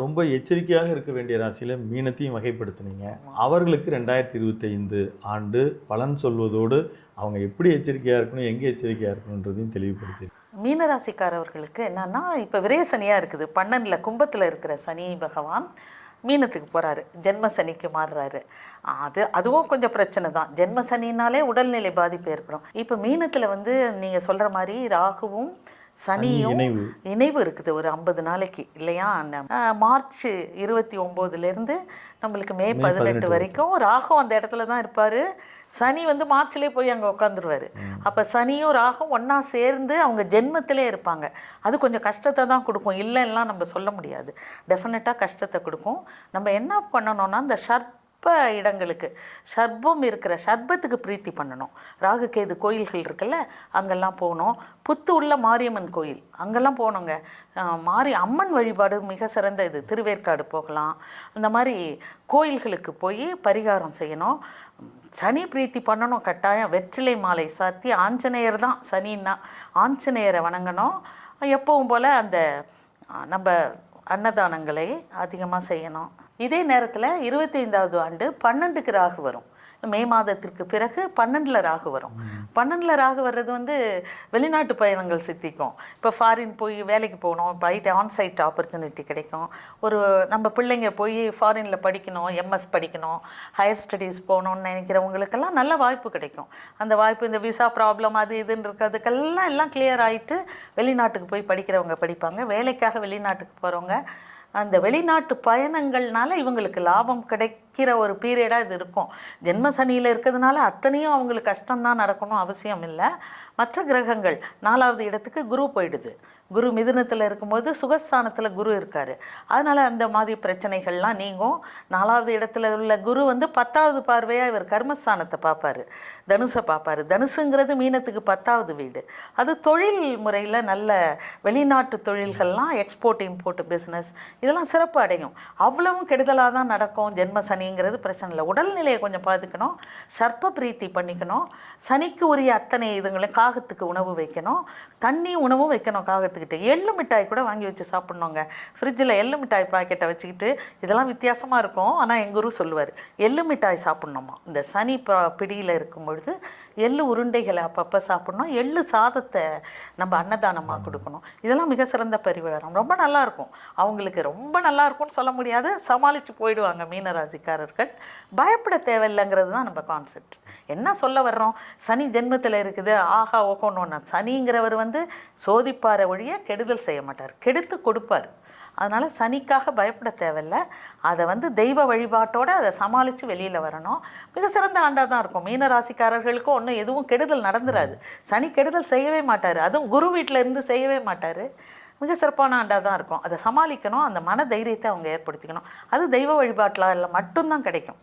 ரொம்ப எச்சரிக்கையாக இருக்க வேண்டிய ராசியில் மீனத்தையும் வகைப்படுத்தினீங்க. அவர்களுக்கு 2025 ஆண்டு பலன் சொல்வதோடு அவங்க எப்படி எச்சரிக்கையாக இருக்கணும், எங்கே எச்சரிக்கையாக இருக்கணுன்றதையும் தெளிவுபடுத்தி. மீனராசிக்காரர்களுக்கு என்னன்னா, இப்போ விரய சனியாக இருக்குது, 12 கும்பத்தில் இருக்கிற சனி பகவான் மீனத்துக்கு போகிறாரு, ஜென்ம சனிக்கு மாறுறாரு. அதுவும் கொஞ்சம் பிரச்சனை தான். ஜென்ம சனினாலே உடல்நிலை பாதிப்பு ஏற்படும். இப்போ மீனத்தில் வந்து நீங்கள் சொல்கிற மாதிரி ராகுவும் சனியும் இணைவு இருக்குது ஒரு 50 நாளைக்கு இல்லையா. அந்த மார்ச் 29லேருந்து நம்மளுக்கு மே 18 வரைக்கும் ராகு அந்த இடத்துல தான் இருப்பார். சனி வந்து மார்ச்லேயே போய் அங்கே உட்காந்துருவார். அப்போ சனியும் ராகும் ஒன்றா சேர்ந்து அவங்க ஜென்மத்திலே இருப்பாங்க. அது கொஞ்சம் கஷ்டத்தை தான் கொடுக்கும், இல்லைன்னா நம்ம சொல்ல முடியாது. டெஃபினட்டாக கஷ்டத்தை கொடுக்கும். நம்ம என்ன பண்ணணும்னா, இந்த இடங்களுக்கு சர்ப்பம் இருக்கிற சர்ப்பத்துக்கு பிரீத்தி பண்ணணும். ராகு கேது கோயில்கள் இருக்குல்ல, அங்கெல்லாம் போகணும். புத்து உள்ள மாரியம்மன் கோயில் அங்கெல்லாம் போகணுங்க. அம்மன் வழிபாடு மிக சிறந்த இது. திருவேற்காடு போகலாம். அந்த மாதிரி கோயில்களுக்கு போய் பரிகாரம் செய்யணும். சனி பிரீத்தி பண்ணணும் கட்டாயம். வெற்றிலை மாலை சாத்தி, ஆஞ்சநேயர் தான் சனின்னா, ஆஞ்சநேயரை வணங்கணும். எப்பவும் போல் அந்த நம்ம அன்னதானங்களை அதிகமாக செய்யணும். இதே நேரத்தில் 25வது ஆண்டு 12க்கு ராகு வரும். மே மாதத்திற்கு பிறகு 12ல் ராகு வரும். 12ல் ராகு வர்றது வந்து வெளிநாட்டு பயணங்கள் சித்திக்கும். இப்போ ஃபாரின் போய் வேலைக்கு போகணும், பைட் ஆன்சைட் ஆப்பர்ச்சுனிட்டி கிடைக்கும். நம்ம பிள்ளைங்க போய் ஃபாரினில் படிக்கணும், எம்எஸ் படிக்கணும், ஹையர் ஸ்டடீஸ் போகணுன்னு நினைக்கிறவங்களுக்கெல்லாம் நல்ல வாய்ப்பு கிடைக்கும். அந்த வாய்ப்பு, இந்த விசா ப்ராப்ளம் அது இதுன்னு இருக்கிறதுக்கெல்லாம் எல்லாம் கிளியர் ஆகிட்டு வெளிநாட்டுக்கு போய் படிக்கிறவங்க படிப்பாங்க. வேலைக்காக வெளிநாட்டுக்கு போகிறவங்க, அந்த வெளிநாட்டு பயணங்கள்னால இவங்களுக்கு லாபம் கிடைக்கிற ஒரு பீரியடாக இது இருக்கும். ஜென்ம சனியில் இருக்கிறதுனால அத்தனையும் அவங்களுக்கு கஷ்டம்தான் நடக்கணும் அவசியம் இல்லை. மற்ற கிரகங்கள் 4வது இடத்துக்கு குரு போயிடுது. குரு மிதுனத்தில் இருக்கும்போது சுகஸ்தானத்தில் குரு இருக்கார். அதனால் அந்த மாதிரி பிரச்சனைகள்லாம் நீங்கும். 4வது இடத்துல உள்ள குரு வந்து 10வது பார்வையாக இவர் கர்மஸ்தானத்தை பார்ப்பார், தனுசை பார்ப்பார். தனுசுங்கிறது மீனத்துக்கு 10வது வீடு. அது தொழில் முறையில் நல்ல வெளிநாட்டு தொழில்கள்லாம், எக்ஸ்போர்ட் இம்போர்ட் பிஸ்னஸ் இதெல்லாம் சிறப்பு அடையும். அவ்வளவும் கெடுதலாக தான் நடக்கும். ஜென்ம சனிங்கிறது பிரச்சனை இல்லை. உடல்நிலையை கொஞ்சம் பார்த்துக்கணும், சர்ப்ப பிரீத்தி பண்ணிக்கணும். சனிக்கு உரிய அத்தனை இதுங்களும், காகத்துக்கு உணவு வைக்கணும், தண்ணி உணவும் வைக்கணும். காகத்துக்கிட்ட எள்ளு மிட்டாய் கூட வாங்கி வச்சு சாப்பிட்ணுங்க. ஃப்ரிட்ஜில் எள்ளு மிட்டாய் பாக்கெட்டை வச்சுக்கிட்டு, இதெல்லாம் வித்தியாசமாக இருக்கும். ஆனால் எங்கள் குரு சொல்லுவார், எள்ளு மிட்டாய் சாப்பிட்ணுமா. இந்த சனி பிடியில் இருக்கும் பொழுது எள்ளு உருண்டைகளை அப்பப்போ சாப்பிட்ணும். எள்ளு சாதத்தை நம்ம அன்னதானமாக கொடுக்கணும். இதெல்லாம் மிக சிறந்த பரிகாரம். ரொம்ப நல்லாயிருக்கும். அவங்களுக்கு ரொம்ப நல்லா இருக்கும்னு சொல்ல முடியாது, சமாளித்து போயிடுவாங்க மீனராசிக்காரர்கள். பயப்பட தேவையில்லைங்கிறது தான் நம்ம கான்செப்ட். என்ன சொல்ல வர்றோம், சனி ஜென்மத்தில் இருக்குது, ஆஹா ஓகோன்னு. சனிங்கிறவர் வந்து சோதிப்பார ஒழிய கெடுதல் செய்ய மாட்டார், கெடுத்து கொடுப்பார். அதனால் சனிக்காக பயப்பட தேவையில்லை. அதை வந்து தெய்வ வழிபாட்டோடு அதை சமாளித்து வெளியில் வரணும். மிக சிறந்த ஆண்டாக தான் இருக்கும். மீன ராசிக்காரர்களுக்கும் ஒன்றும் எதுவும் கெடுதல் நடந்துடாது. சனி கெடுதல் செய்யவே மாட்டார், அதுவும் குரு வீட்டில் இருந்து செய்யவே மாட்டார். மிக சிறப்பான ஆண்டாக தான் இருக்கும். அதை சமாளிக்கணும், அந்த மன தைரியத்தை அவங்க ஏற்படுத்திக்கணும். அது தெய்வ வழிபாட்டில் மட்டும்தான் கிடைக்கும்.